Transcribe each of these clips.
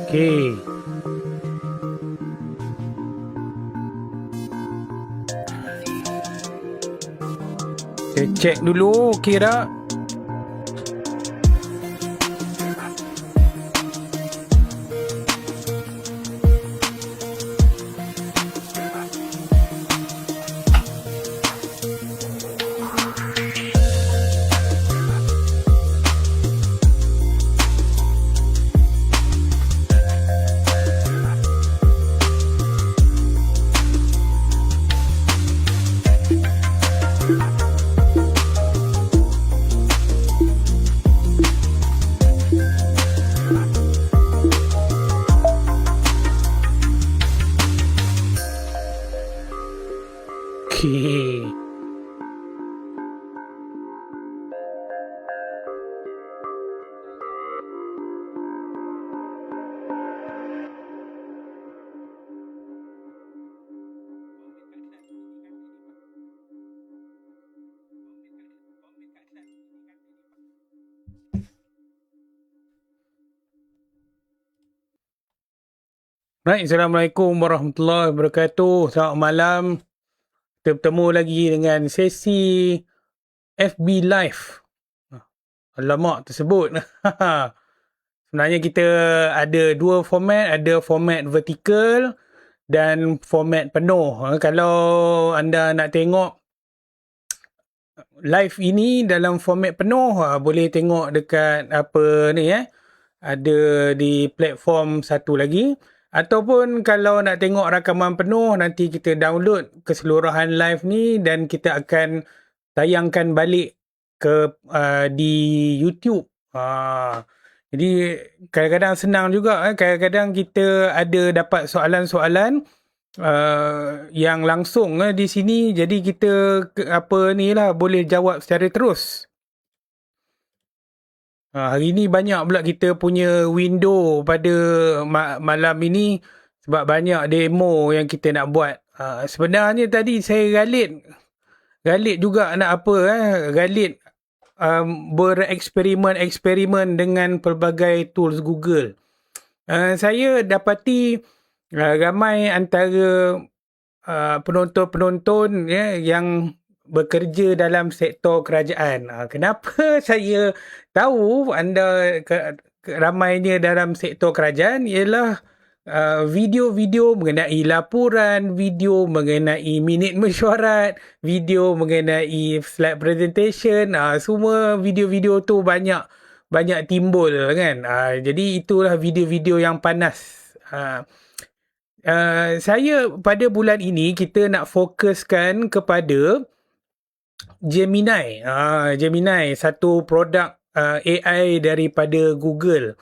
Okey. Kita check dulu okey tak? Okey. Baik, Assalamualaikum warahmatullahi wabarakatuh. Selamat malam. Kita bertemu lagi dengan sesi FB Live. Alamak, tersebut. Sebenarnya kita ada dua format. Ada format vertikal dan format penuh. Kalau anda nak tengok live ini dalam format penuh, boleh tengok dekat apa ni ada di platform satu lagi. Ataupun kalau nak tengok rakaman penuh, nanti kita download keseluruhan live ni dan kita akan tayangkan balik ke di YouTube. Jadi kadang-kadang senang juga. Kadang-kadang kita ada dapat soalan-soalan yang langsung di sini. Jadi kita boleh jawab secara terus. Hari ni banyak pula kita punya window pada malam ini sebab banyak demo yang kita nak buat. Sebenarnya tadi saya galit juga nak galit bereksperimen dengan pelbagai tools Google. Saya dapati ramai antara penonton-penonton yang bekerja dalam sektor kerajaan. Kenapa saya tahu anda ramainya dalam sektor kerajaan ialah video-video mengenai laporan, video mengenai minit mesyuarat, video mengenai slide presentation, semua video-video tu banyak timbul kan. Jadi itulah video-video yang panas. Saya pada bulan ini kita nak fokuskan kepada Gemini. Gemini, satu produk AI daripada Google.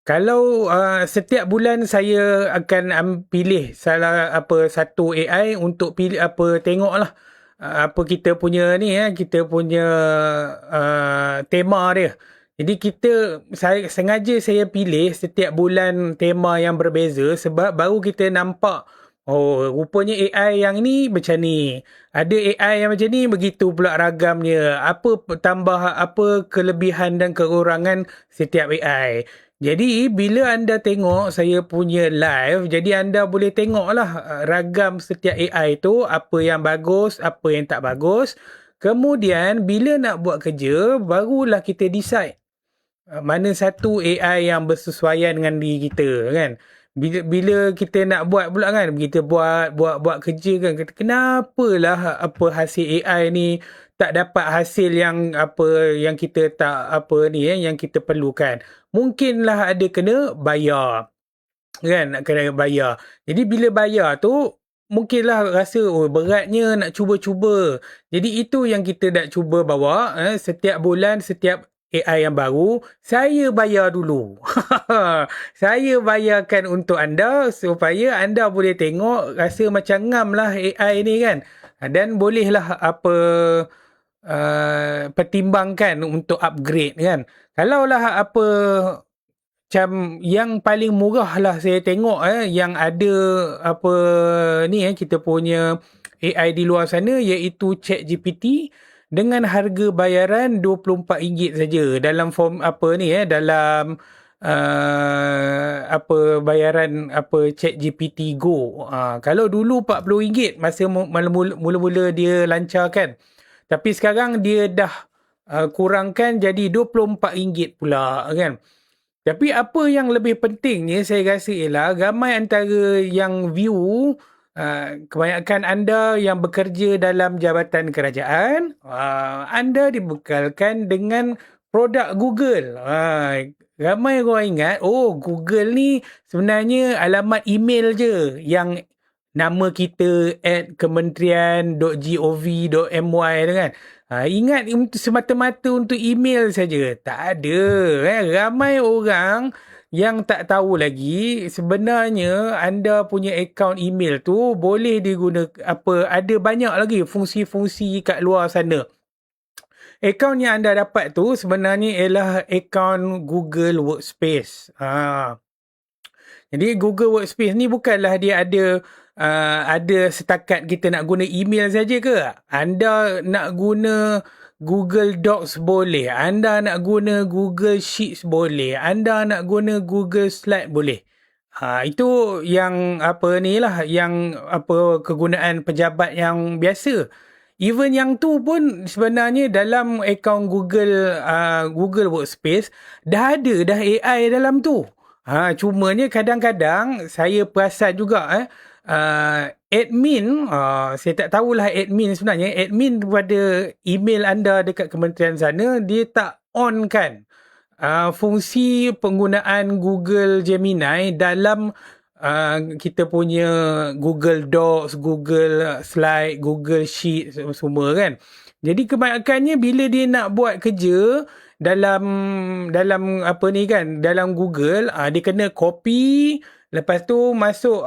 Kalau setiap bulan saya akan pilih satu AI untuk pilih tengoklah apa kita punya kita punya tema dia. Jadi sengaja saya pilih setiap bulan tema yang berbeza sebab baru kita nampak rupanya AI yang ni macam ni. Ada AI yang macam ni, begitu pula ragamnya. Apa kelebihan dan kekurangan setiap AI. Jadi, bila anda tengok saya punya live, jadi anda boleh tengoklah ragam setiap AI tu, apa yang bagus, apa yang tak bagus. Kemudian, bila nak buat kerja, barulah kita decide mana satu AI yang bersesuaian dengan diri kita kan. Bila kita nak buat pula kan, kita buat kerja kan, kenapalah hasil AI ni tak dapat hasil yang kita yang kita perlukan. Mungkinlah ada kena bayar kan, kena bayar. Jadi bila bayar tu mungkinlah rasa beratnya nak cuba-cuba. Jadi itu yang kita nak cuba bawa setiap bulan, setiap AI yang baru, saya bayar dulu. Saya bayarkan untuk anda supaya anda boleh tengok, rasa macam ngam lah AI ni kan. Dan bolehlah pertimbangkan untuk upgrade kan. Kalaulah macam yang paling murah lah saya tengok yang ada kita punya AI di luar sana iaitu ChatGPT. Dengan harga bayaran RM24 saja dalam form dalam apa bayaran apa ChatGPT Go. Kalau dulu RM40 masa mula-mula dia lancarkan. Tapi sekarang dia dah kurangkan jadi RM24 pula kan. Tapi apa yang lebih pentingnya saya rasa ialah ramai antara yang view, kebanyakan anda yang bekerja dalam jabatan kerajaan, anda dibekalkan dengan produk Google. Ramai orang ingat, Google ni sebenarnya alamat email je yang nama kita @kementerian.gov.my tu kan. Ingat semata-mata untuk email saja. Tak ada. Ramai orang yang tak tahu lagi sebenarnya anda punya akaun email tu boleh digunakan ada banyak lagi fungsi-fungsi kat luar sana. Akaun yang anda dapat tu sebenarnya ialah akaun Google Workspace. Jadi Google Workspace ni bukanlah dia ada setakat kita nak guna email saja ke? Anda nak guna Google Docs boleh. Anda nak guna Google Sheets boleh. Anda nak guna Google Slide boleh. Itu yang yang kegunaan pejabat yang biasa. Even yang tu pun sebenarnya dalam akaun Google Workspace dah AI dalam tu. Cumanya kadang-kadang saya perasan juga admin, saya tak tahulah admin sebenarnya, admin pada email anda dekat kementerian sana, dia tak on kan fungsi penggunaan Google Gemini dalam kita punya Google Docs, Google Slide, Google Sheet semua kan. Jadi kebanyakannya bila dia nak buat kerja dalam dalam Google, dia kena copy, lepas tu masuk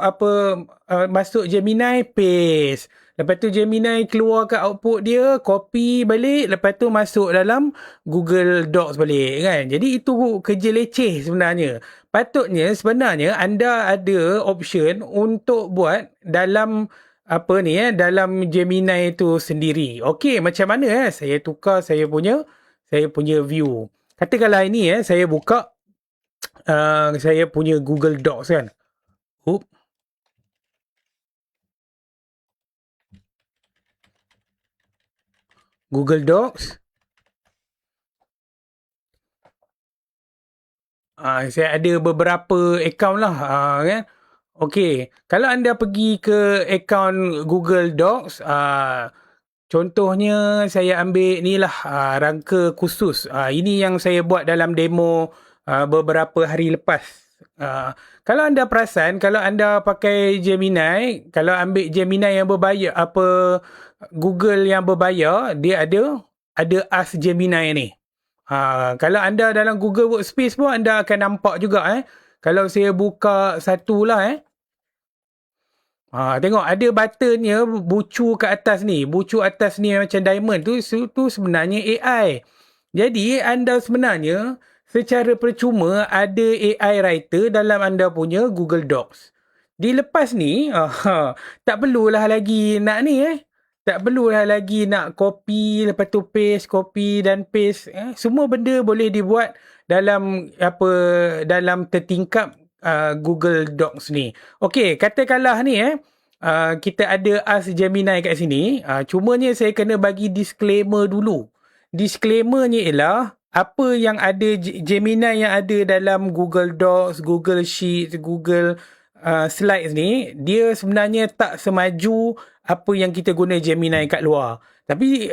Gemini, paste. Lepas tu Gemini keluarkan output dia, copy balik, lepas tu masuk dalam Google Docs balik kan. Jadi itu kerja leceh sebenarnya. Patutnya sebenarnya anda ada option untuk buat dalam dalam Gemini itu sendiri. Okey, macam mana saya tukar saya punya view. Katakanlah ini saya buka saya punya Google Docs kan. Google Docs. Saya ada beberapa akaun lah kan. Okey, kalau anda pergi ke akaun Google Docs, contohnya saya ambil ni lah rangka khusus. Ini yang saya buat dalam demo beberapa hari lepas. Kalau anda perasan, kalau anda pakai Gemini, kalau ambil Gemini yang berbayar, Google yang berbayar, dia ada Ask Gemini ni. Kalau anda dalam Google Workspace pun anda akan nampak juga kalau saya buka satu lah tengok ada buttonnya bucu kat atas ni. Bucu atas ni macam diamond tu sebenarnya AI. Jadi anda sebenarnya secara percuma ada AI writer dalam anda punya Google Docs. Dilepas ni tak perlulah lagi nak tak perlulah lagi nak copy, lepas tu paste, copy dan paste. Semua benda boleh dibuat dalam dalam tertingkap Google Docs ni. Okey, katakanlah ni kita ada Ask Gemini kat sini. Cumanya saya kena bagi disclaimer dulu. Disclaimernya ialah apa yang ada Gemini yang ada dalam Google Docs, Google Sheets, Google Slides ni, dia sebenarnya tak semaju apa yang kita guna Gemini kat luar. Tapi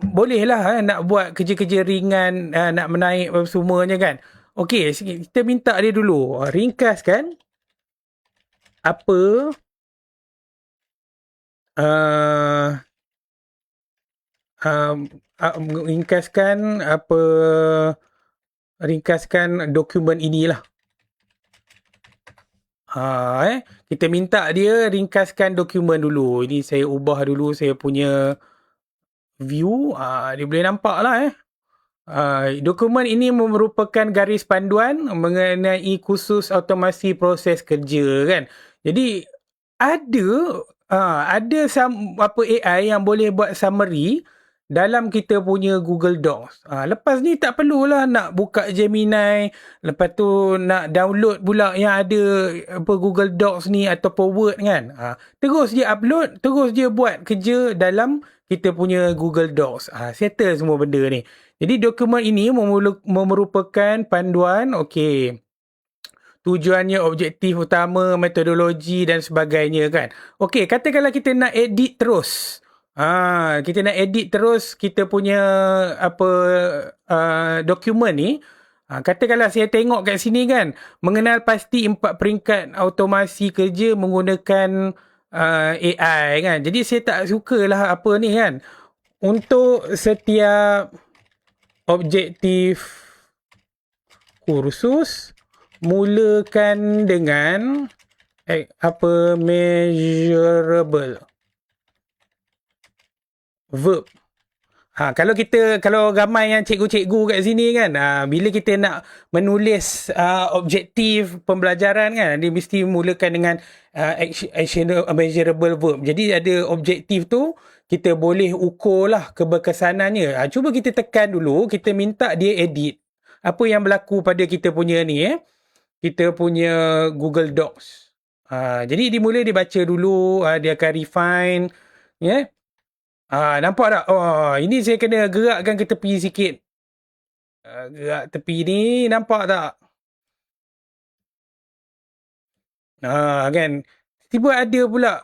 bolehlah nak buat kerja-kerja ringan, nak menaik semuanya kan. Okey, kita minta dia dulu ringkaskan apa ringkaskan dokumen inilah. Kita minta dia ringkaskan dokumen dulu. Ini saya ubah dulu saya punya view. Dia boleh nampak lah dokumen ini merupakan garis panduan mengenai khusus automasi proses kerja kan. Jadi ada AI yang boleh buat summary dalam kita punya Google Docs. Lepas ni tak perlulah nak buka Gemini, lepas tu nak download pula yang ada Google Docs ni ataupun Word kan. Terus je upload, terus je buat kerja dalam kita punya Google Docs. Settle semua benda ni. Jadi dokumen ini merupakan panduan, tujuannya, objektif utama, metodologi dan sebagainya kan. Katakanlah kita nak edit terus. Kita nak edit terus kita punya dokumen ni. Katakanlah saya tengok kat sini kan, mengenal pasti 4 peringkat automasi kerja menggunakan AI kan. Jadi saya tak sukalah apa ni kan. Untuk setiap objektif kursus, mulakan dengan measurable verb. Kalau ramai yang cikgu-cikgu kat sini kan, bila kita nak menulis objektif pembelajaran kan, dia mesti mulakan dengan action measurable verb. Jadi ada objektif tu, kita boleh ukur lah keberkesanannya. Cuba kita tekan dulu, kita minta dia edit apa yang berlaku pada kita punya ni kita punya Google Docs. Jadi dimula dia baca dulu, dia akan refine nampak tak? Ini saya kena gerakkan ke tepi sikit. Gerak tepi ni, nampak tak? Kan? Tiba ada pula.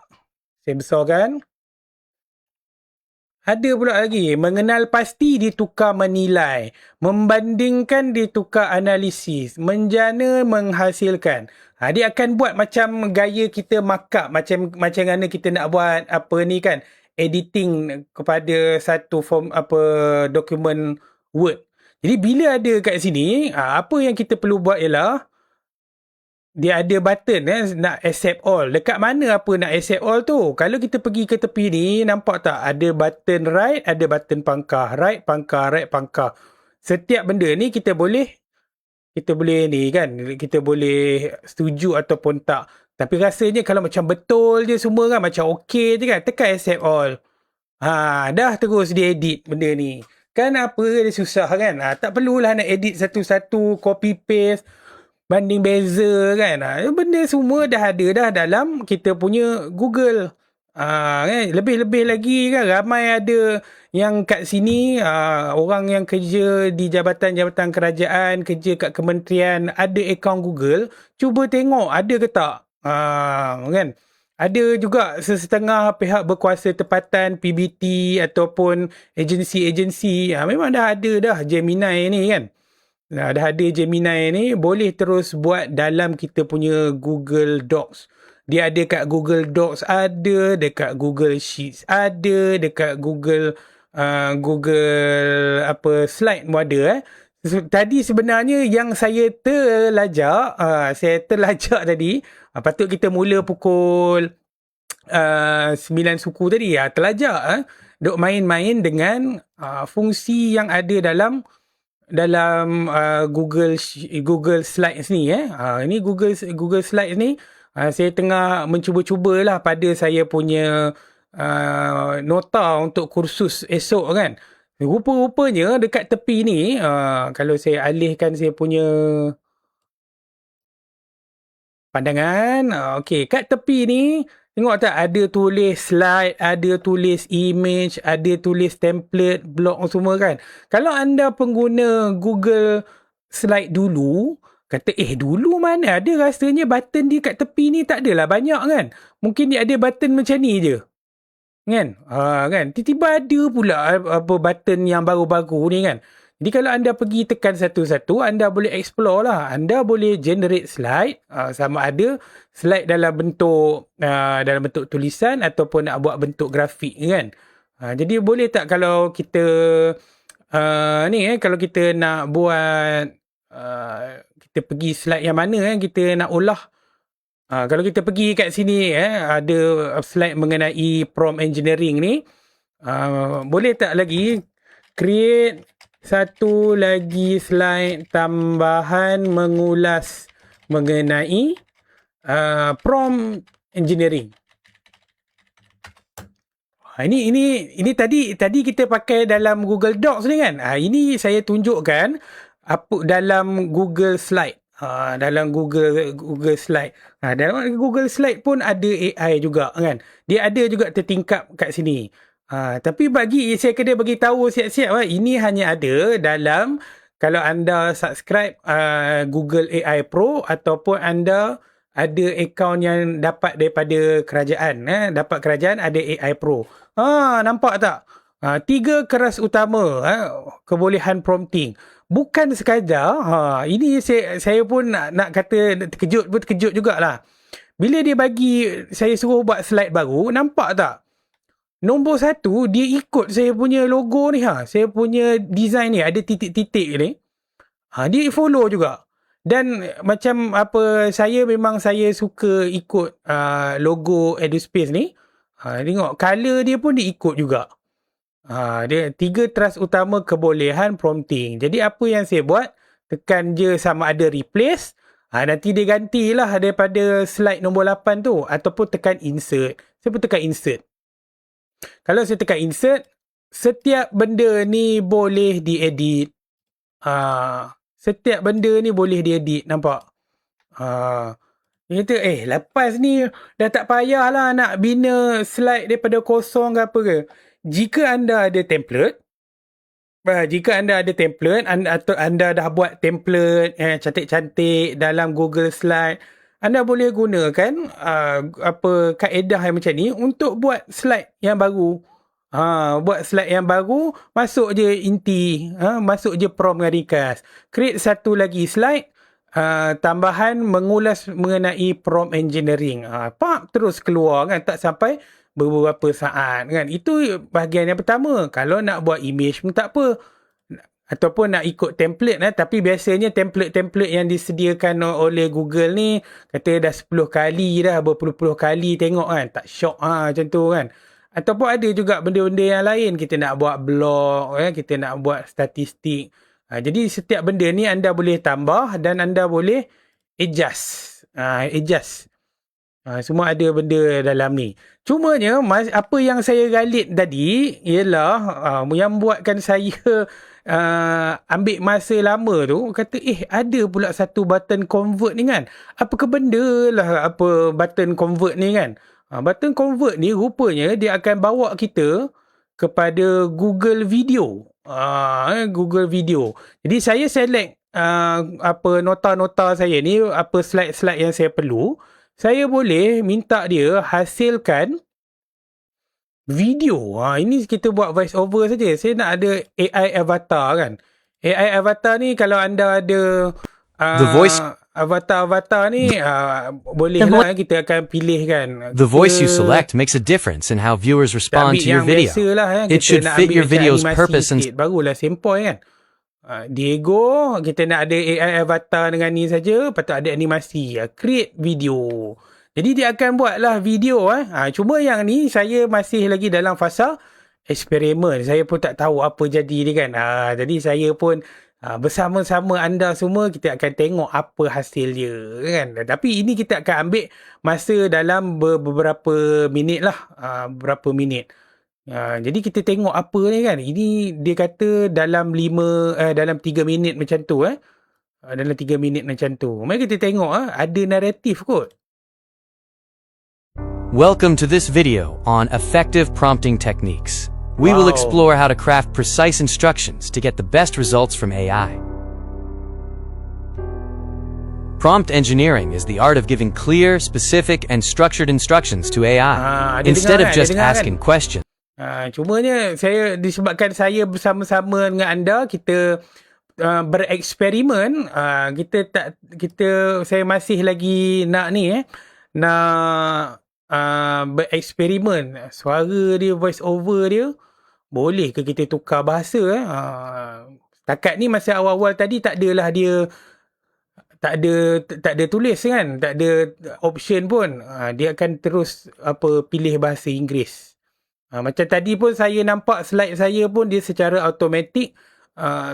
Saya besarkan. Ada pula lagi. Mengenal pasti ditukar menilai. Membandingkan ditukar analisis. Menjana menghasilkan. Dia akan buat macam gaya kita markup. Macam mana kita nak buat apa ni kan. Editing kepada satu form dokumen Word. Jadi bila ada kat sini, apa yang kita perlu buat ialah dia ada button nak accept all. Dekat mana apa nak accept all tu? Kalau kita pergi ke tepi ni, nampak tak ada button right, ada button pangkah, right pangkah, right pangkah. Setiap benda ni kita boleh ni kan, kita boleh setuju ataupun tak. Tapi rasanya kalau macam betul je semua kan, macam okey je kan, tekan accept all. Dah terus dia edit benda ni. Kan apa dia susah kan? Tak perlulah nak edit satu-satu, copy paste, banding beza kan. Benda semua dah ada dah dalam kita punya Google. Kan? Lebih-lebih lagi kan, ramai ada yang kat sini, orang yang kerja di jabatan-jabatan kerajaan, kerja kat kementerian, ada akaun Google. Cuba tengok ada ke tak? Kan? Ada juga sesetengah pihak berkuasa tempatan, PBT ataupun agensi-agensi. Memang dah ada dah Gemini ni kan. Dah ada Gemini ni, boleh terus buat dalam kita punya Google Docs. Dia ada kat Google Docs, ada dekat Google Sheets, ada dekat Google slide pun ada Tadi sebenarnya yang saya terlajak tadi, patut kita mula pukul 9 suku tadi, terlajak duk main-main dengan fungsi yang ada dalam Google Slides ni ini Google Slides ni saya tengah mencuba-cubalah pada saya punya nota untuk kursus esok kan. Rupa-rupanya dekat tepi ni, kalau saya alihkan saya punya pandangan, kat tepi ni, tengok tak ada tulis slide, ada tulis image, ada tulis template, blog semua kan. Kalau anda pengguna Google Slide dulu, kata dulu mana ada, rasanya button dia kat tepi ni tak adalah banyak kan. Mungkin dia ada button macam ni je. Kan? Kan? Tiba-tiba ada pula button yang baru-baru ni kan. Jadi kalau anda pergi tekan satu-satu, anda boleh explore lah. Anda boleh generate slide, sama ada slide dalam bentuk tulisan ataupun nak buat bentuk grafik kan. Jadi boleh tak kalau kita kalau kita nak buat kita pergi slide yang mana kita nak olah. Kalau kita pergi kat sini ada slide mengenai prompt engineering ni, boleh tak lagi create satu lagi slide tambahan mengulas mengenai prompt engineering. Ini tadi kita pakai dalam Google Docs ni kan. Ini saya tunjukkan apa dalam Google Slide. Dalam Google Slide. Dalam Google Slide pun ada AI juga kan. Dia ada juga tertingkap kat sini. Tapi saya kena bagi tahu siap-siap ini hanya ada dalam kalau anda subscribe Google AI Pro ataupun anda ada akaun yang dapat daripada kerajaan. Dapat kerajaan ada AI Pro. Nampak tak? 3 keras utama kebolehan prompting. Bukan sekadar, ini saya pun nak kata terkejut jugalah. Bila dia bagi saya suruh buat slide baru, nampak tak? Nombor 1, dia ikut saya punya logo ni. Saya punya design ni, ada titik-titik ni. Dia follow juga. Dan macam memang saya suka ikut logo EduSpace ni. Tengok, color dia pun dia ikut juga. Dia 3 trust utama kebolehan prompting. Jadi apa yang saya buat, tekan je sama ada replace. Nanti dia gantilah daripada slide nombor 8 tu. Ataupun tekan insert. Saya pun tekan insert. Kalau saya tekan insert, setiap benda ni boleh diedit. Setiap benda ni boleh diedit, nampak? Dia kata, lepas ni dah tak payahlah nak bina slide daripada kosong ke apa ke. Jika anda ada template, atau anda dah buat template cantik-cantik dalam Google Slide, anda boleh gunakan kaedah yang macam ni untuk buat slide yang baru. Buat slide yang baru, masuk je inti, masuk je prompt dengan ringkas. Create satu lagi slide, tambahan mengulas mengenai prompt engineering. Terus keluar kan, tak sampai beberapa saat kan. Itu bahagian yang pertama. Kalau nak buat image pun tak apa. Ataupun nak ikut template tapi biasanya template-template yang disediakan oleh Google ni kata dah 10 kali dah, berpuluh-puluh kali tengok kan, tak syok macam tu kan. Ataupun ada juga benda-benda yang lain, kita nak buat blog, kita nak buat statistik. Jadi setiap benda ni anda boleh tambah dan anda boleh adjust. Semua ada benda dalam ni. Cumanya apa yang saya galit tadi ialah yang buatkan saya ambil masa lama tu, kata ada pula satu button convert ni kan. Apakah benda lah button convert ni kan. Button convert ni rupanya dia akan bawa kita kepada Google Video. Google Video. Jadi saya select nota-nota saya ni, slide-slide yang saya perlu. Saya boleh minta dia hasilkan video. Ini kita buat voice over saja. Saya nak ada AI avatar kan. AI avatar ni kalau anda ada The voice avatar ni bolehlah kita akan pilih kan. The voice you select makes a difference in how viewers respond to your video. It should fit your video's purpose and barulah sempoi kan. Diego, kita nak ada AI avatar dengan ni saja, patut ada animasi. Create video. Jadi dia akan buatlah video. Cuma yang ni saya masih lagi dalam fasa eksperimen. Saya pun tak tahu apa jadi ni kan. Jadi saya pun bersama-sama anda semua kita akan tengok apa hasil dia kan. Tapi ini kita akan ambil masa dalam beberapa minit lah. Beberapa minit. Jadi kita tengok apa ni kan. Ini dia kata dalam 3 minit macam tu. Dalam 3 minit macam tu. Mari kita tengok ada naratif kot. Welcome to this video on effective prompting techniques. We will explore how to craft precise instructions to get the best results from AI. Prompt engineering is the art of giving clear, specific, and structured instructions to AI, instead of just asking questions. Cumanya disebabkan saya bersama-sama dengan anda, kita bereksperimen, saya masih lagi nak bereksperimen. Suara dia, voice over dia, boleh ke kita tukar bahasa? Setakat ni masa awal-awal tadi tak adalah dia, tak ada tulis kan, tak ada option pun. Dia akan terus pilih bahasa Inggeris. Macam tadi pun saya nampak slide saya pun dia secara automatik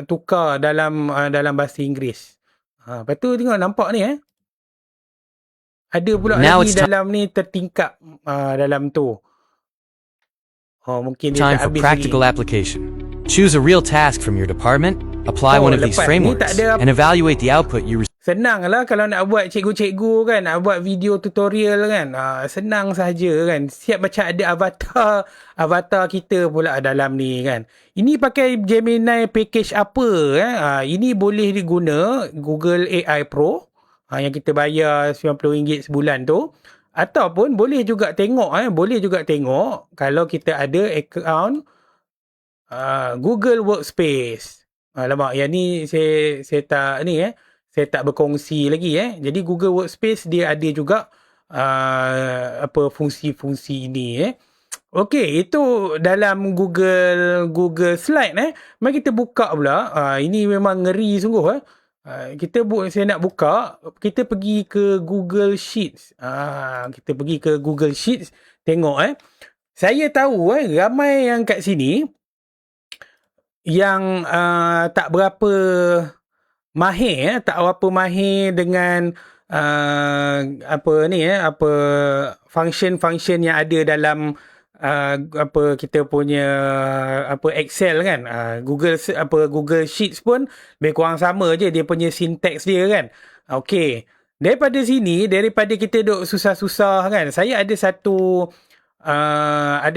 tukar dalam bahasa Inggeris. Lepas tu tengok nampak ni ada pula lagi dalam ni tertingkap dalam tu. Mungkin dia Time tak for habis practical lagi. application. Choose a real task from your department, apply one of these lepas ni frameworks, tak ada and evaluate the output you receive. Senang lah kalau nak buat cikgu-cikgu kan, nak buat video tutorial kan. Senang saja kan. Siap macam ada avatar kita pula dalam ni kan. Ini pakai Gemini package apa ini boleh diguna Google AI Pro yang kita bayar RM90 sebulan tu. Ataupun boleh juga tengok kalau kita ada akaun Google Workspace. Alamak, yang ni saya tak berkongsi lagi jadi Google Workspace dia ada juga fungsi-fungsi ini Okey, itu dalam Google Slide Mari kita buka pula. Ini memang ngeri sungguh saya nak buka, kita pergi ke Google Sheets. Kita pergi ke Google Sheets, tengok saya tahu ramai yang kat sini yang tak berapa mahir dengan function yang ada dalam kita punya Excel kan. Google Sheets pun lebih kurang sama je dia punya syntax dia kan. Okey, daripada kita duk susah-susah kan, saya ada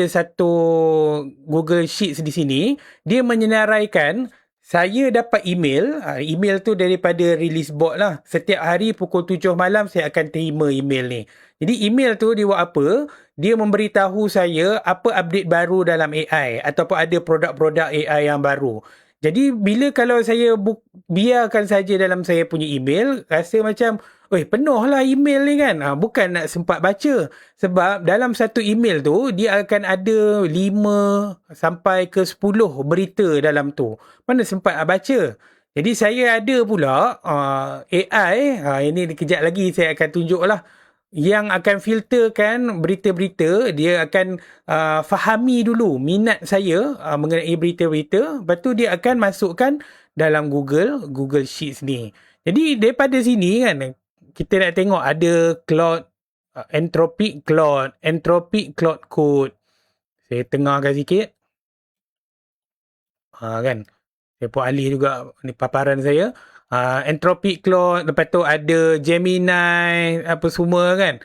satu Google Sheets di sini. Dia menyenaraikan saya dapat email tu daripada release board lah. Setiap hari pukul 7 malam saya akan terima email ni. Jadi email tu dia buat apa? Dia memberitahu saya apa update baru dalam AI ataupun ada produk-produk AI yang baru. Jadi bila kalau saya biarkan saja dalam saya punya email, rasa macam penuh lah email ni kan. Bukan nak sempat baca. Sebab dalam satu email tu, dia akan ada 5 sampai ke 10 berita dalam tu. Mana sempat baca. Jadi saya ada pula AI. Ini kejap lagi saya akan tunjuk lah. Yang akan filterkan berita-berita. Dia akan fahami dulu minat saya mengenai berita-berita. Lepas tu dia akan masukkan dalam Google Sheets ni. Jadi daripada sini kan, kita nak tengok ada Anthropic Claude Code. Saya tengahkan sikit. Kan. Saya pun alih juga ni paparan saya. Anthropic Claude, lepas tu ada Gemini, apa semua kan.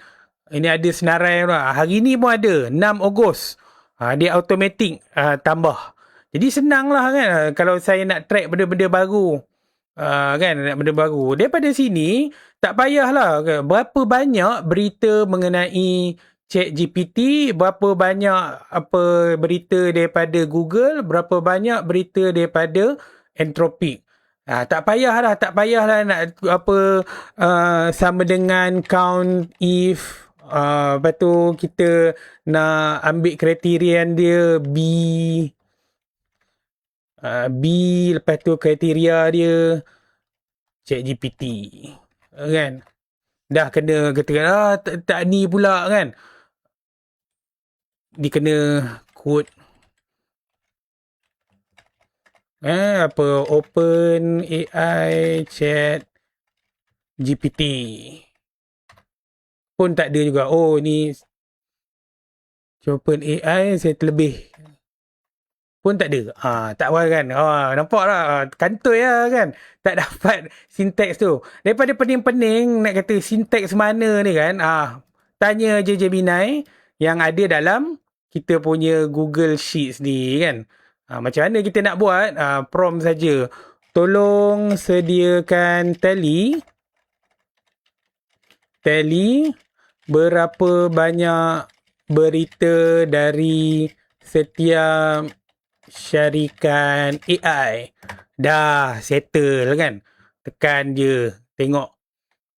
Ini ada senarai lah. Hari ni pun ada, 6 Ogos. Dia automatic tambah. Jadi senang lah kan, kalau saya nak track benda-benda baru. Kan, benda baru. Daripada sini, tak payahlah berapa banyak berita mengenai ChatGPT, berapa banyak berita daripada Google, berapa banyak berita daripada Anthropic. Tak payahlah nak sama dengan count if. Lepas tu kita nak ambil kriterian dia B, lepas tu kriteria dia ChatGPT kan. Dah kena kata tak ni pula kan. Dia kena kod Open AI Chat GPT pun tak ada juga. Ni Open AI saya terlebih pun tak ada. Tak apa kan. Nampak lah. Kantoi lah kan. Tak dapat syntax tu. Daripada pening-pening nak kata syntax mana ni kan. Tanya je Gemini yang ada dalam kita punya Google Sheets ni kan. Macam mana kita nak buat? Prompt saja. Tolong sediakan tally berapa banyak berita dari setiap syarikat AI. Dah settle kan. Tekan je. Tengok.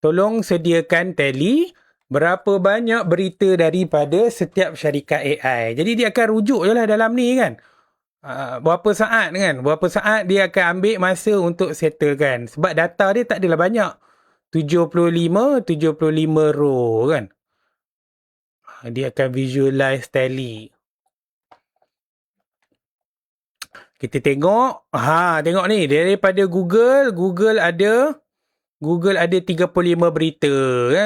Tolong sediakan tally berapa banyak berita daripada setiap syarikat AI. Jadi dia akan rujuk je lah dalam ni kan. Berapa saat kan. Berapa saat dia akan ambil masa untuk settlekan. Sebab data dia tak adalah banyak. 75 row kan. Dia akan visualize tally. Kita tengok. Tengok ni. Daripada Google ada Google ada 35 berita.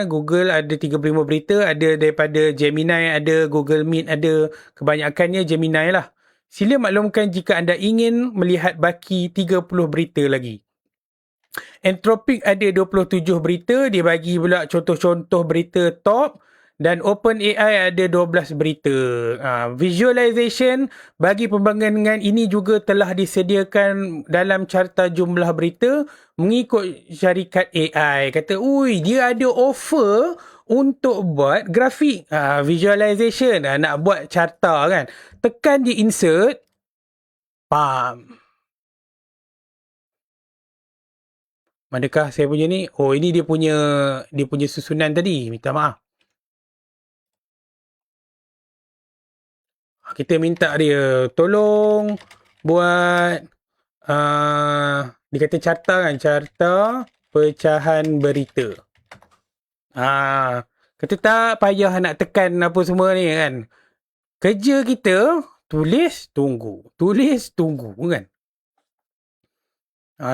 Google ada 35 berita. Ada daripada Gemini, ada Google Meet, ada. Kebanyakannya Gemini lah. Sila maklumkan jika anda ingin melihat baki 30 berita lagi. Anthropic ada 27 berita. Dia bagi pula contoh-contoh berita top. Dan OpenAI ada 12 berita. Visualization bagi pembangunan ini juga telah disediakan dalam carta jumlah berita mengikut syarikat AI. Kata, ui, dia ada offer untuk buat grafik. Visualization. Nak buat carta kan. Tekan je insert. Pam. Manakah saya punya ni? Oh, ini dia punya susunan tadi. Minta maaf. Kita minta dia tolong buat dia kata carta kan, carta pecahan berita. Kata tak payah nak tekan apa semua ni kan. Kerja kita tulis tunggu kan.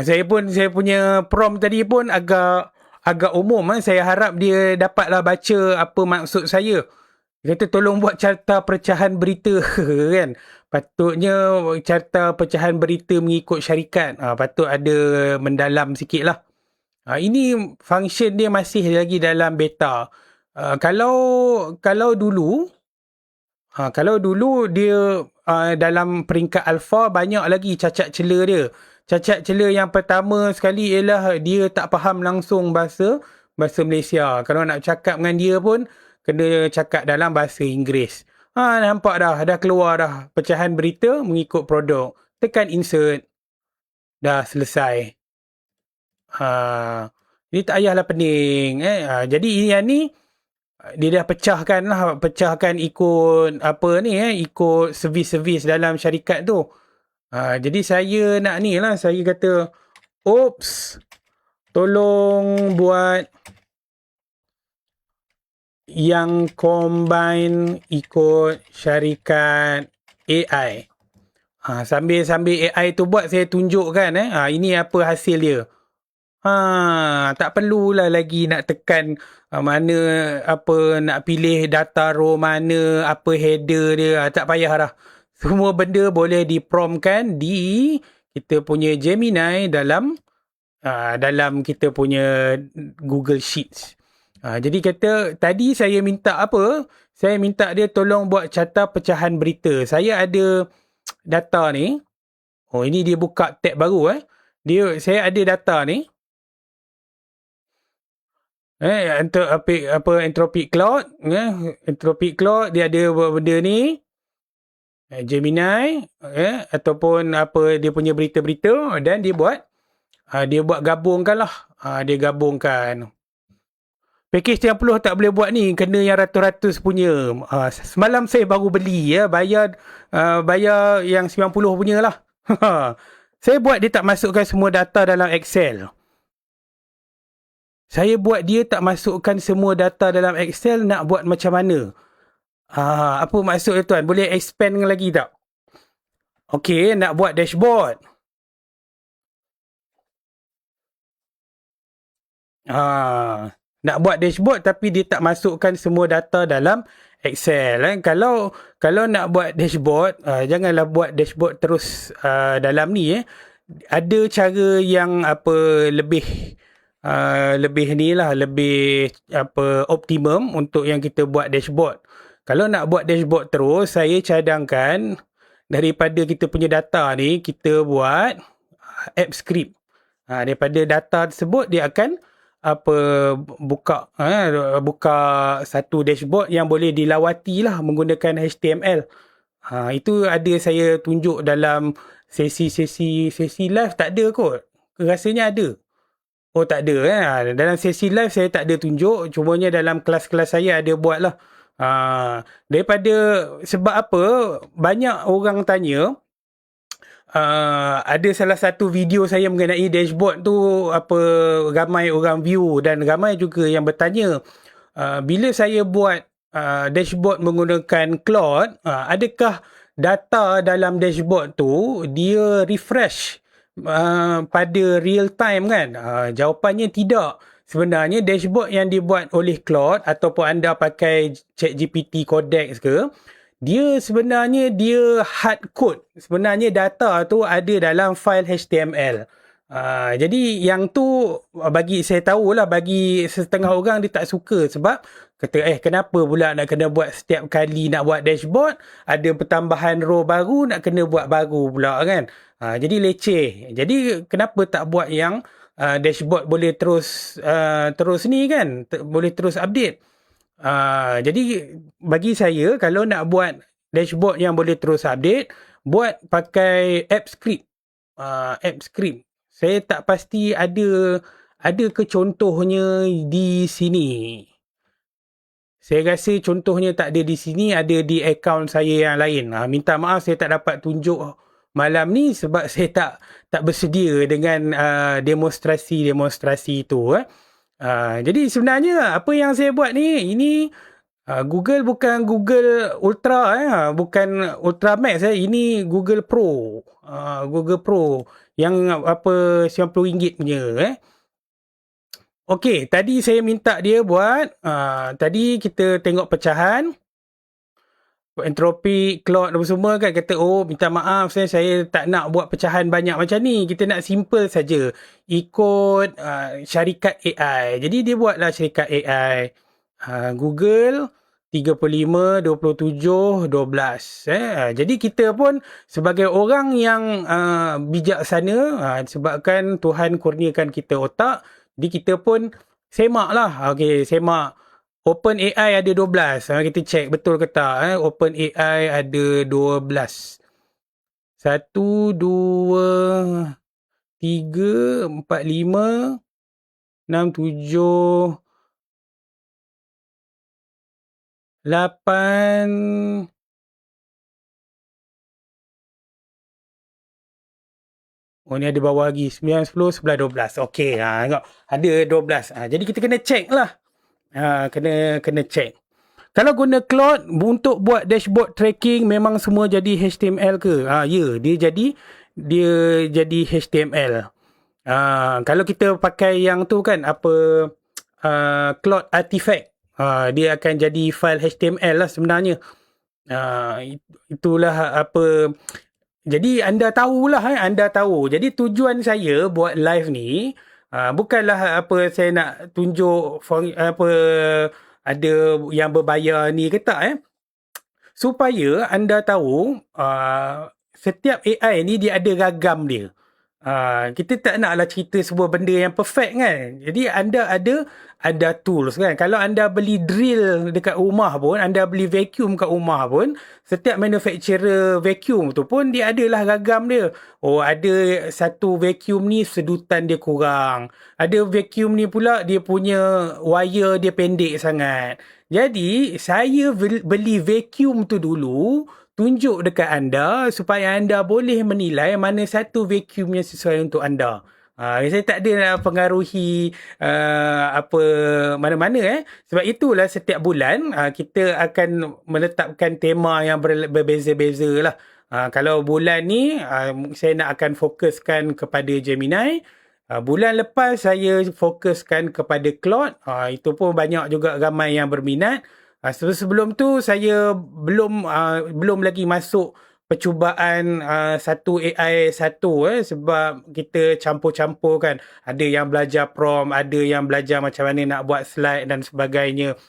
Saya punya prompt tadi pun agak umum. Saya harap dia dapatlah baca apa maksud saya. Dia kata tolong buat carta pecahan berita kan. Patutnya carta pecahan berita mengikut syarikat. Patut ada mendalam sikit lah. Ini function dia masih lagi dalam beta. Kalau dulu dia dalam peringkat alpha banyak lagi cacat cela dia. Cacat cela yang pertama sekali ialah dia tak faham langsung bahasa Malaysia. Kalau nak cakap dengan dia pun kena cakap dalam bahasa Inggeris. Nampak dah keluar dah pecahan berita mengikut produk. Tekan insert. Dah selesai. Ini tak payahlah pening. Jadi yang ni dia dah pecahkan ikut apa ni ikut servis-servis dalam syarikat tu. Jadi saya nak ni lah, saya kata, oops, tolong buat yang combine ikut syarikat AI. Sambil AI tu buat, saya tunjukkan ini apa hasil dia. Tak perlulah lagi nak tekan mana apa, nak pilih data row mana, apa header dia. Tak payah dah. Semua benda boleh dipromptkan di kita punya Gemini dalam kita punya Google Sheets. Jadi kata tadi saya minta apa? Saya minta dia tolong buat carta pecahan berita. Saya ada data ni. Oh, ini dia buka tab baru saya ada data ni. Anthropic Cloud, Anthropic Cloud dia ada benda ni. Gemini ataupun apa dia punya berita-berita, dan dia buat gabungkan lah. Dia gabungkan. Package 30 tak boleh buat ni, kena yang ratus-ratus punya. Semalam saya baru beli bayar yang 90 punya lah. Saya buat dia tak masukkan semua data dalam Excel. Saya buat dia tak masukkan semua data dalam Excel, nak buat macam mana? Apa maksud dia tuan? Boleh expand lagi tak? Okey, nak buat dashboard. Nak buat dashboard tapi dia tak masukkan semua data dalam Excel. Kalau nak buat dashboard, janganlah buat dashboard terus dalam ni. Ada cara yang lebih optimum untuk yang kita buat dashboard. Kalau nak buat dashboard terus, saya cadangkan daripada kita punya data ni, kita buat app script. Daripada data tersebut, dia akan buka satu dashboard yang boleh dilawati lah menggunakan HTML. Itu ada saya tunjuk dalam sesi live, tak ada kot. Rasanya ada. Oh, tak ada. Dalam sesi live saya tak ada tunjuk, cumanya dalam kelas-kelas saya ada buat lah. Daripada sebab apa banyak orang tanya, ada salah satu video saya mengenai dashboard tu, ramai orang view dan ramai juga yang bertanya, bila saya buat dashboard menggunakan Claude, adakah data dalam dashboard tu dia refresh pada real time kan? Jawapannya tidak. Sebenarnya dashboard yang dibuat oleh Claude ataupun anda pakai ChatGPT Codex ke, dia sebenarnya dia hard code. Sebenarnya data tu ada dalam file HTML. Jadi yang tu bagi saya tahulah, bagi setengah orang dia tak suka sebab kata kenapa pula nak kena buat setiap kali nak buat dashboard ada pertambahan row baru nak kena buat baru pula kan. Jadi leceh. Jadi kenapa tak buat yang dashboard boleh terus ni kan, boleh terus update. Jadi bagi saya kalau nak buat dashboard yang boleh terus update, buat pakai app script. App script. Saya tak pasti ada ke contohnya di sini. Saya rasa contohnya tak ada di sini, ada di akaun saya yang lain. Minta maaf saya tak dapat tunjuk malam ni sebab saya tak bersedia dengan demonstrasi itu. Jadi sebenarnya apa yang saya buat ni, ini Google bukan Google Ultra, bukan Ultra Max, ini Google Pro. Google Pro yang apa RM90 punya. Okey, tadi saya minta dia buat, tadi kita tengok pecahan, entropi, Claude dan semua kan kata, minta maaf saya tak nak buat pecahan banyak macam ni. Kita nak simple saja. Ikut syarikat AI. Jadi dia buatlah syarikat AI. Google 35, 27, 12. Jadi kita pun sebagai orang yang bijaksana, sebabkan Tuhan kurniakan kita otak, jadi kita pun semak lah. Okey, semak. OpenAI ada 12. Kita check betul ke tak. OpenAI ada 12. 1, 2, 3, 4, 5, 6, 7, 8. Ni ada bawah lagi. 9, 10, 11, 12. Okey, tengok. Ada 12. Jadi kita kena check lah. Kena check. Kalau guna Claude untuk buat dashboard tracking memang semua jadi HTML ke? Ya, dia jadi HTML. Kalau kita pakai yang tu kan Claude Artifact, dia akan jadi file HTML lah sebenarnya. Itulah apa. Jadi anda tahulah, anda tahu. Jadi tujuan saya buat live ni bukanlah saya nak tunjuk ada yang berbayar ni ke tak supaya anda tahu setiap AI ni dia ada ragam dia. Kita tak naklah cerita sebuah benda yang perfect kan. Jadi anda ada tools kan. Kalau anda beli drill dekat rumah pun, anda beli vacuum kat rumah pun, setiap manufacturer vacuum tu pun dia adalah ragam dia. Ada satu vacuum ni sedutan dia kurang. Ada vacuum ni pula dia punya wire dia pendek sangat. Jadi saya beli vacuum tu dulu, tunjuk dekat anda supaya anda boleh menilai mana satu vacuum yang sesuai untuk anda. Saya tak ada nak pengaruhi mana-mana sebab itulah setiap bulan kita akan meletakkan tema yang berbeza-beza lah. Kalau bulan ni saya nak akan fokuskan kepada Gemini. Bulan lepas saya fokuskan kepada Claude. Itu pun banyak juga ramai yang berminat. Sebelum tu saya belum lagi masuk percubaan satu AI satu sebab kita campur-campur kan. Ada yang belajar prompt, ada yang belajar macam mana nak buat slide dan sebagainya.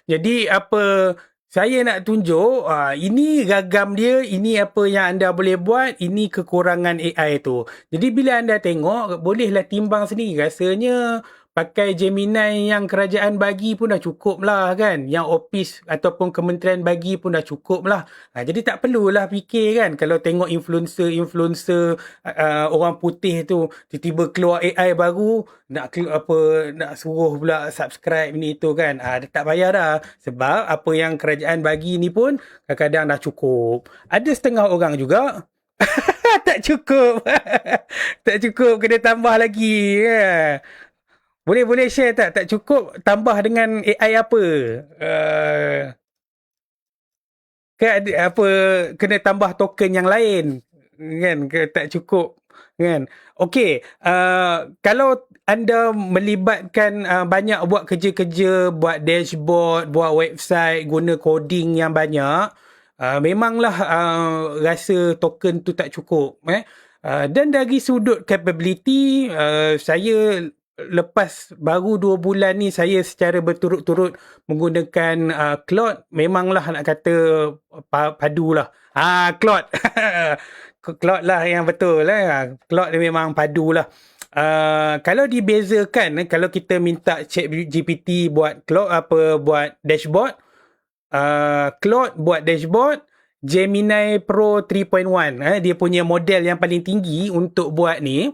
Jadi saya nak tunjuk ini ragam dia, ini apa yang anda boleh buat, ini kekurangan AI tu. Jadi bila anda tengok, bolehlah timbang sendiri. Rasanya pakai Gemini yang kerajaan bagi pun dah cukup lah kan. Yang office ataupun kementerian bagi pun dah cukup lah. Jadi tak perlulah fikir kan. Kalau tengok influencer orang putih tu tiba-tiba keluar AI baru, nak suruh pula subscribe ni tu kan. Tak payah dah. Sebab apa yang kerajaan bagi ni pun kadang-kadang dah cukup. Ada setengah orang juga tak cukup. Tak cukup, kena tambah lagi. Boleh share tak? Tak cukup, tambah dengan AI apa? Kan ada kena tambah token yang lain. Kan? Tak cukup. kan. Okey, kalau anda melibatkan banyak buat kerja-kerja, buat dashboard, buat website, guna coding yang banyak, memanglah rasa token tu tak cukup. Dan dari sudut capability, saya lepas baru 2 bulan ni saya secara berturut-turut menggunakan Claude, memanglah nak kata padulah. Claude. Claude lah yang betul lah. Claude dia memang padulah. Kalau dibezakan, kalau kita minta ChatGPT buat buat dashboard, Claude buat dashboard, Gemini Pro 3.1 dia punya model yang paling tinggi untuk buat ni,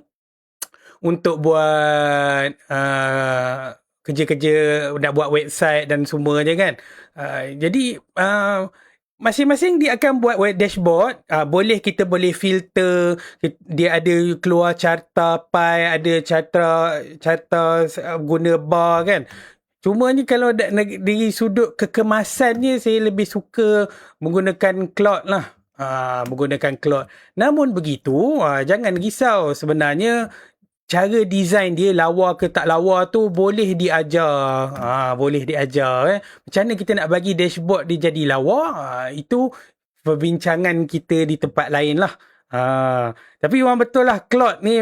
untuk buat kerja-kerja nak buat website dan semua je kan. Jadi masing-masing dia akan buat web dashboard. Kita boleh filter, dia ada keluar carta pie, ada carta guna bar kan. Cuma ni kalau dari sudut kekemasannya, saya lebih suka menggunakan Claude lah. Menggunakan Claude. Namun begitu, jangan risau. Sebenarnya cara design dia lawa ke tak lawa tu boleh diajar. Boleh diajar. Macam mana kita nak bagi dashboard dia jadi lawa? Itu perbincangan kita di tempat lain lah. Tapi memang betul lah, Claude ni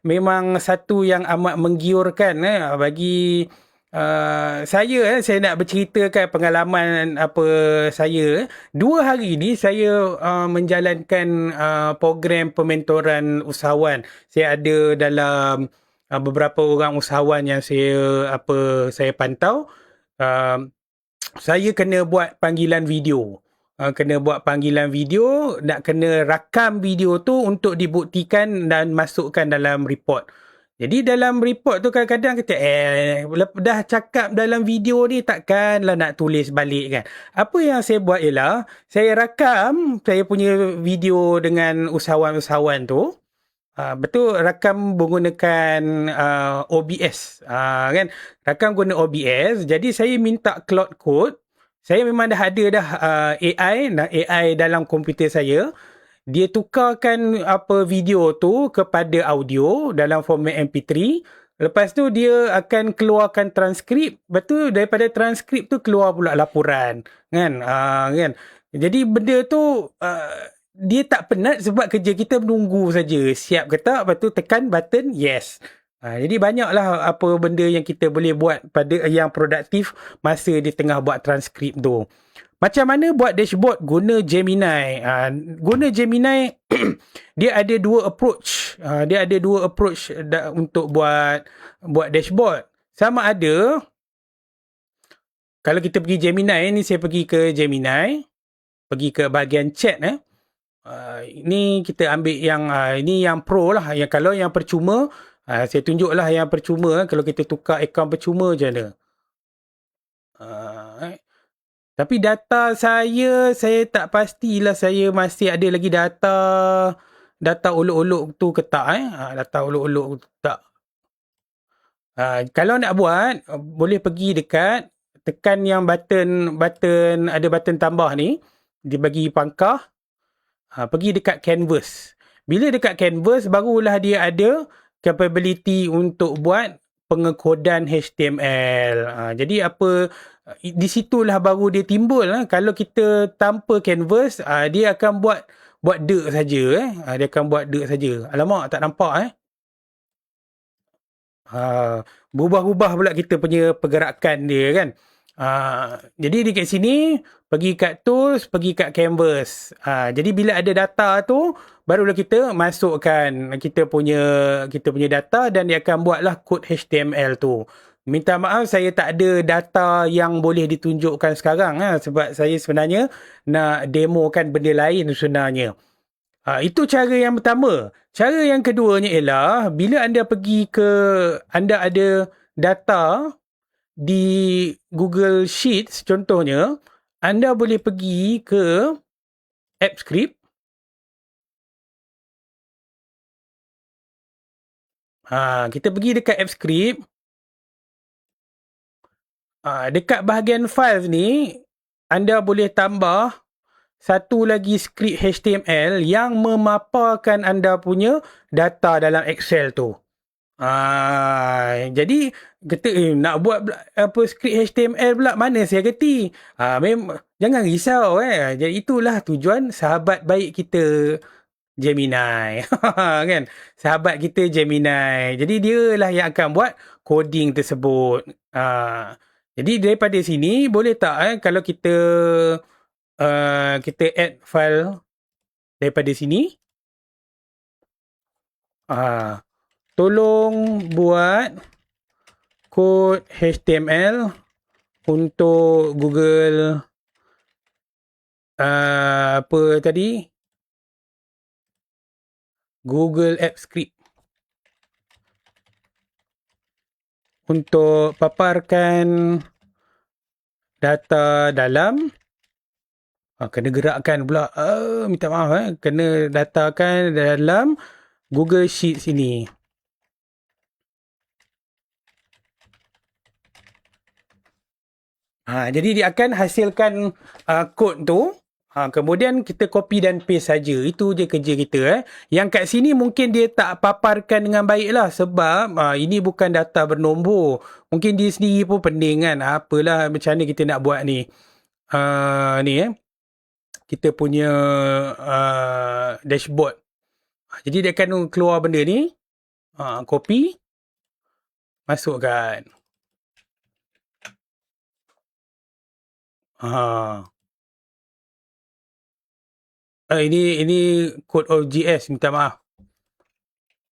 memang satu yang amat menggiurkan bagi saya nak berceritakan pengalaman apa saya. 2 hari ni saya menjalankan program pementoran usahawan. Saya ada dalam beberapa orang usahawan yang saya pantau. Saya kena buat panggilan video. Nak kena rakam video tu untuk dibuktikan dan masukkan dalam report. Jadi dalam report tu kadang-kadang kata dah cakap dalam video ni takkanlah nak tulis balik kan. Apa yang saya buat ialah saya rakam saya punya video dengan usahawan-usahawan tu. Betul, rakam menggunakan OBS kan. Rakam guna OBS. Jadi saya minta Claude Code. Saya memang dah ada AI dalam komputer saya. Dia tukarkan video tu kepada audio dalam format MP3. Lepas tu dia akan keluarkan transkrip. Betul, daripada transkrip tu keluar pula laporan kan. Jadi benda tu dia tak penat sebab kerja kita menunggu saja. Siap ke tak, lepas tu tekan button yes. Jadi banyaklah apa benda yang kita boleh buat pada yang produktif masa di tengah buat transkrip tu. Macam mana buat dashboard guna Gemini? Guna Gemini, dia ada 2 approach. Untuk buat dashboard. Sama ada, kalau kita pergi Gemini, ni saya pergi ke Gemini, pergi ke bahagian chat. Ini kita ambil yang, ini yang pro lah. Kalau yang percuma, saya tunjuklah yang percuma. Kalau kita tukar akaun percuma macam mana. Tapi data saya tak pastilah saya masih ada lagi data olok-olok tu ke tak. Data olok-olok tu tak. Kalau nak buat, boleh pergi dekat, tekan yang button, ada button tambah ni, dia bagi pangkah, pergi dekat canvas. Bila dekat canvas, barulah dia ada capability untuk buat pengekodan HTML. Jadi di situlah baru dia timbul. Kalau kita tanpa canvas, dia akan buat dirt saja. Dia akan buat dirt saja. Alamak, tak nampak. Berubah-ubah pula kita punya pergerakan dia kan. Jadi dekat sini, pergi kat tools, pergi kat canvas. Jadi bila ada data tu, barulah kita masukkan kita punya data dan dia akan buatlah kod HTML tu. Minta maaf saya tak ada data yang boleh ditunjukkan sekarang sebab saya sebenarnya nak demokan benda lain sebenarnya. Itu cara yang pertama. Cara yang keduanya ialah bila anda ada data di Google Sheets contohnya, anda boleh pergi ke AppScript. Kita pergi dekat AppScript. Dekat bahagian files ni, anda boleh tambah satu lagi skrip HTML yang memaparkan anda punya data dalam Excel tu. Jadi kita nak buat apa skrip HTML pula, mana saya kerti. Jangan risau Jadi itulah tujuan sahabat baik kita Gemini. Kan? Sahabat kita Gemini. Jadi dia lah yang akan buat coding tersebut. Jadi daripada sini boleh tak kalau kita add file daripada sini. Tolong buat kod HTML untuk Google apa tadi? Google App Script untuk paparkan data dalam kena gerakkan pula. Minta maaf kena datakan dalam Google Sheets ini. Jadi dia akan hasilkan kod tu. Kemudian kita copy dan paste saja. Itu je kerja kita. Yang kat sini mungkin dia tak paparkan dengan baik lah. Sebab ini bukan data bernombor. Mungkin dia sendiri pun pening kan. Apalah macam mana kita nak buat ni. Kita punya dashboard. Jadi dia akan keluar benda ni. Copy. Masukkan. Ini code of GS, minta maaf.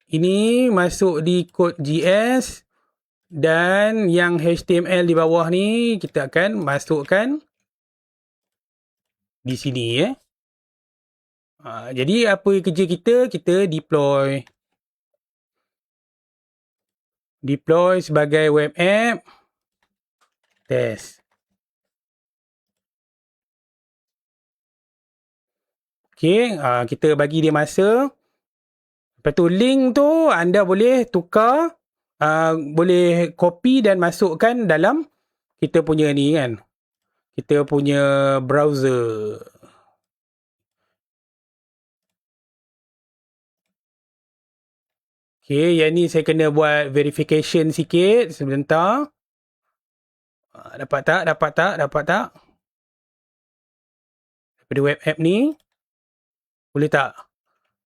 Ini masuk di code GS dan yang HTML di bawah ni kita akan masukkan di sini Jadi apa kerja kita deploy. Deploy sebagai web app. Test. Okay, kita bagi dia masa. Lepas tu link tu anda boleh tukar, boleh copy dan masukkan dalam kita punya ni kan. Kita punya browser. Okay, yang ni saya kena buat verification sikit sebentar. Dapat tak? Daripada web app ni. Boleh tak?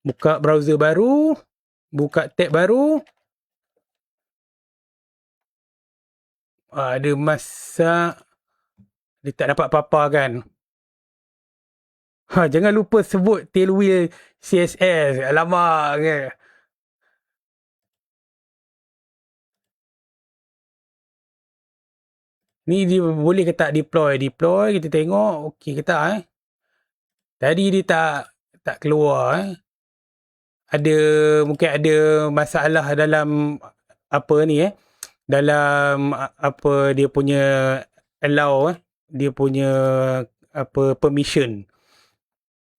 Buka browser baru. Buka tab baru. Ada masa. Dia tak dapat paparkan. Jangan lupa sebut Tailwheel CSS. Alamak. Ni dia boleh ke tak deploy? Deploy, kita tengok. Okey ke tak Tadi dia tak keluar mungkin ada masalah dalam apa ni dalam apa dia punya allow dia punya apa permission.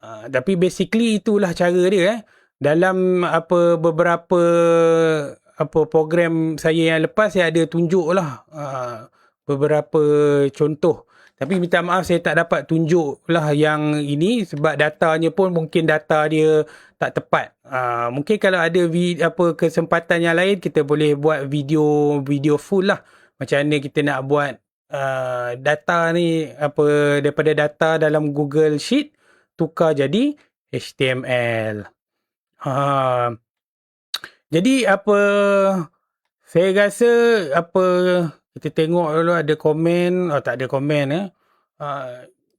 Tapi basically itulah cara dia dalam apa beberapa apa program saya yang lepas saya ada tunjuk lah beberapa contoh. Tapi minta maaf saya tak dapat tunjuk lah yang ini sebab datanya pun mungkin data dia tak tepat. Mungkin kalau ada kesempatan yang lain kita boleh buat video full lah. Macam mana kita nak buat data ni daripada data dalam Google Sheet tukar jadi HTML. Jadi saya rasa kita tengok dulu ada komen. Tak ada komen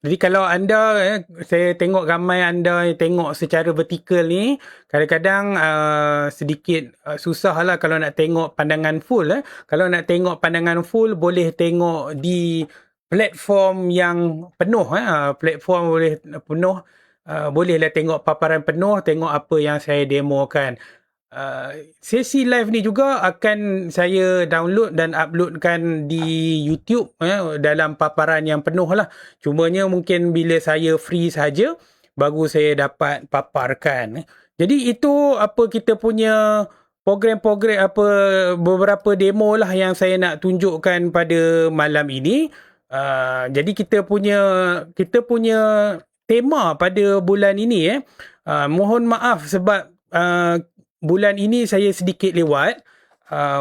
jadi kalau anda saya tengok ramai anda yang tengok secara vertikal ni, kadang-kadang sedikit susah lah kalau nak tengok pandangan full Kalau nak tengok pandangan full boleh tengok di platform yang penuh platform boleh penuh. Bolehlah tengok paparan penuh, tengok apa yang saya demokan. Sesi live ni juga akan saya download dan uploadkan di YouTube dalam paparan yang penuh lah. Cumanya mungkin bila saya free saja baru saya dapat paparkan. Jadi itu kita punya program-program beberapa demo lah yang saya nak tunjukkan pada malam ini. Jadi kita punya tema pada bulan ini mohon maaf sebab bulan ini saya sedikit lewat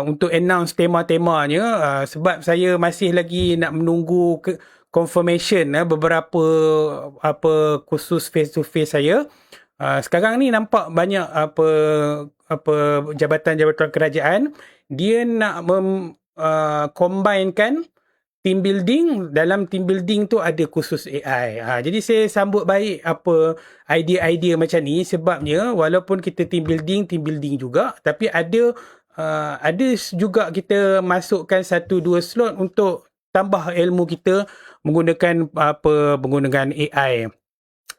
untuk announce tema-temanya sebab saya masih lagi nak menunggu confirmation beberapa kursus face to face saya. Sekarang ni nampak banyak jabatan-jabatan kerajaan dia nak combinekan team building. Dalam team building tu ada kursus AI. Jadi saya sambut baik idea-idea macam ni sebabnya walaupun kita team building juga, tapi ada juga kita masukkan 1-2 slot untuk tambah ilmu kita menggunakan AI.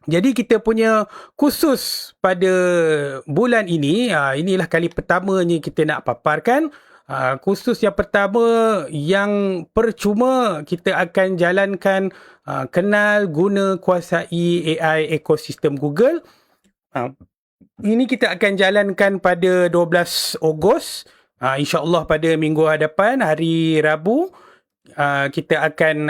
Jadi kita punya khusus pada bulan ini, inilah kali pertamanya kita nak paparkan. Khusus yang pertama yang percuma kita akan jalankan kenal guna kuasai AI ekosistem Google. Ini kita akan jalankan pada 12 Ogos. InsyaAllah pada minggu hadapan, hari Rabu. Kita akan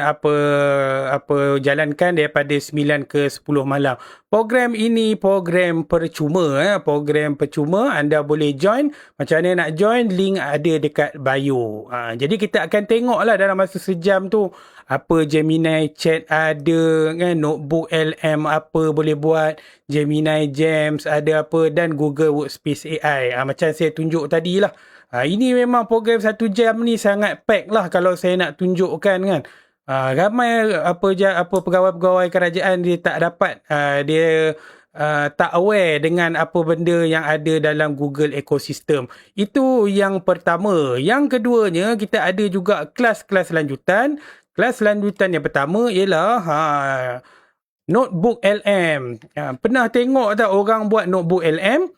jalankan daripada 9 ke 10 malam. Program ini program percuma. Program percuma. Anda boleh join. Macam mana nak join? Link ada dekat bio. Jadi kita akan tengoklah dalam masa sejam tu apa Gemini Chat ada, kan? Notebook LM apa boleh buat, Gemini Gems ada apa, dan Google Workspace AI. Macam saya tunjuk tadi lah. Ini memang program 1 jam ni sangat pack lah kalau saya nak tunjukkan, kan. Ramai pegawai-pegawai kerajaan dia tak dapat, dia tak aware dengan apa benda yang ada dalam Google ekosistem. Itu yang pertama. Yang keduanya, kita ada juga kelas-kelas lanjutan. Kelas lanjutan yang pertama ialah Notebook LM. Pernah tengok tak orang buat Notebook LM?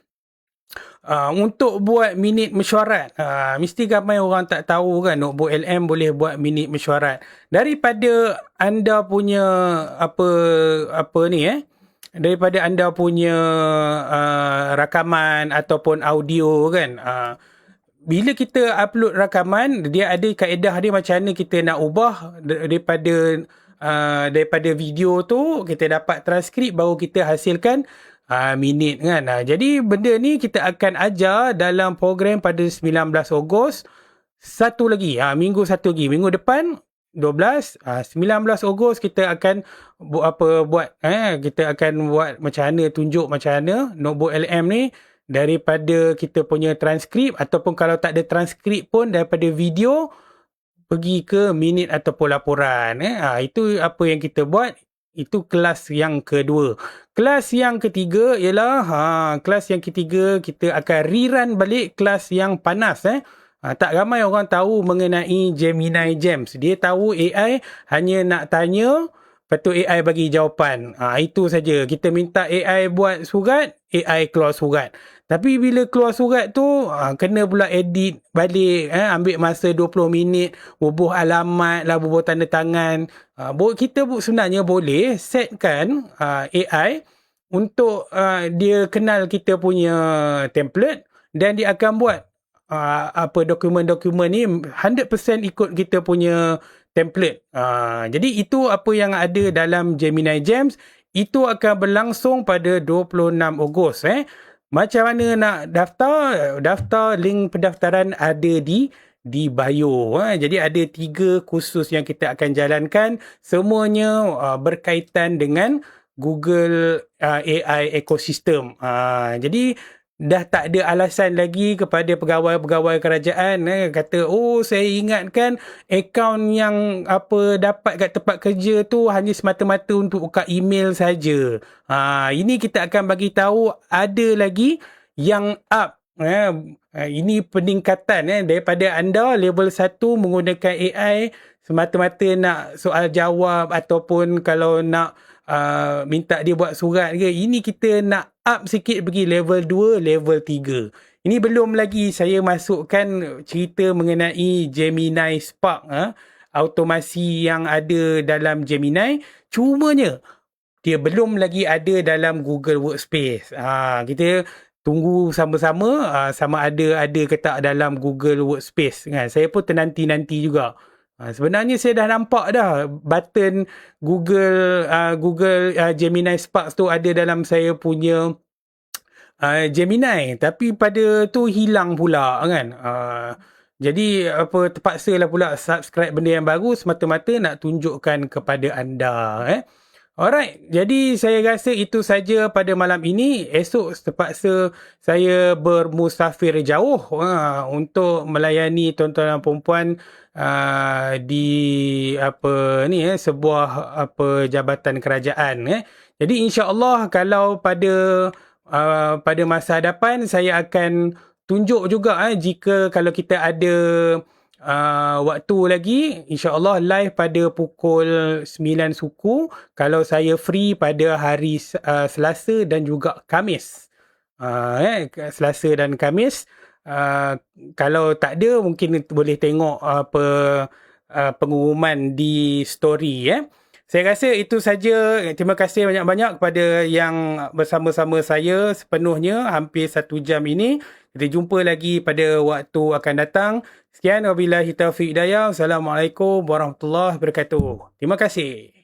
Untuk buat minit mesyuarat, mesti ramai orang tak tahu, kan, Notebook LM boleh buat minit mesyuarat. Daripada anda punya daripada anda punya rakaman ataupun audio, kan, bila kita upload rakaman, dia ada kaedah dia macam mana kita nak ubah daripada video tu kita dapat transkrip baru kita hasilkan minit, kan. Jadi benda ni kita akan ajar dalam program pada 19 Ogos. Satu lagi, minggu depan 12, 19 Ogos kita akan kita akan buat macam mana, tunjuk macam mana Notebook LM ni daripada kita punya transkrip, ataupun kalau tak ada transkrip pun daripada video pergi ke minit ataupun laporan. Itu apa yang kita buat. Itu kelas yang kedua. Kelas yang ketiga ialah kita akan rerun balik kelas yang panas. Tak ramai orang tahu mengenai Gemini Gems. Dia tahu AI hanya nak tanya, lepas tu AI bagi jawapan. Itu saja. Kita minta AI buat surat, AI keluar surat. Tapi bila keluar surat tu, kena pula edit balik, ambil masa 20 minit, bubuh alamat lah, bubuh tanda tangan. Kita sebenarnya boleh setkan AI untuk dia kenal kita punya template, dan dia akan buat dokumen-dokumen ni 100% ikut kita punya template. Jadi itu apa yang ada dalam Gemini Gems. Itu akan berlangsung pada 26 Ogos. Macam mana nak daftar link pendaftaran ada di bio. Jadi ada 3 kursus yang kita akan jalankan, semuanya berkaitan dengan Google AI ekosistem. Jadi dah tak ada alasan lagi kepada pegawai-pegawai kerajaan kata, saya ingatkan akaun yang dapat kat tempat kerja tu hanya semata-mata untuk buka email saja. Ini kita akan bagi tahu ada lagi yang up. Ini peningkatan daripada anda level 1 menggunakan AI semata-mata nak soal jawab, ataupun kalau nak minta dia buat surat ke, ini kita nak up sikit pergi level 2, level 3. Ini belum lagi saya masukkan cerita mengenai Gemini Spark, automasi yang ada dalam Gemini. Cumanya dia belum lagi ada dalam Google Workspace. Kita tunggu sama-sama sama ada ke tak dalam Google Workspace, kan. Saya pun ternanti-nanti juga. Sebenarnya saya dah nampak dah button Google Gemini Spark tu ada dalam saya punya Gemini, tapi pada tu hilang pula kan. Jadi terpaksa lah pula subscribe benda yang baru semata-mata nak tunjukkan kepada anda. Alright, jadi saya rasa itu saja pada malam ini. Esok terpaksa saya bermusafir jauh untuk melayani tuan-tuan dan puan-puan di sebuah jabatan kerajaan. Jadi insya-Allah kalau pada masa hadapan saya akan tunjuk juga jika kalau kita ada waktu lagi, insya-Allah live pada pukul 9 suku kalau saya free pada hari Selasa dan juga Khamis. Selasa dan Khamis. Kalau tak ada mungkin boleh tengok pengumuman di story. Saya rasa itu saja. Terima kasih banyak-banyak kepada yang bersama-sama saya sepenuhnya hampir 1 jam ini. Kita jumpa lagi pada waktu akan datang. Sekian, wabillahi taufiq hidayah. Assalamualaikum warahmatullahi wabarakatuh. Terima kasih.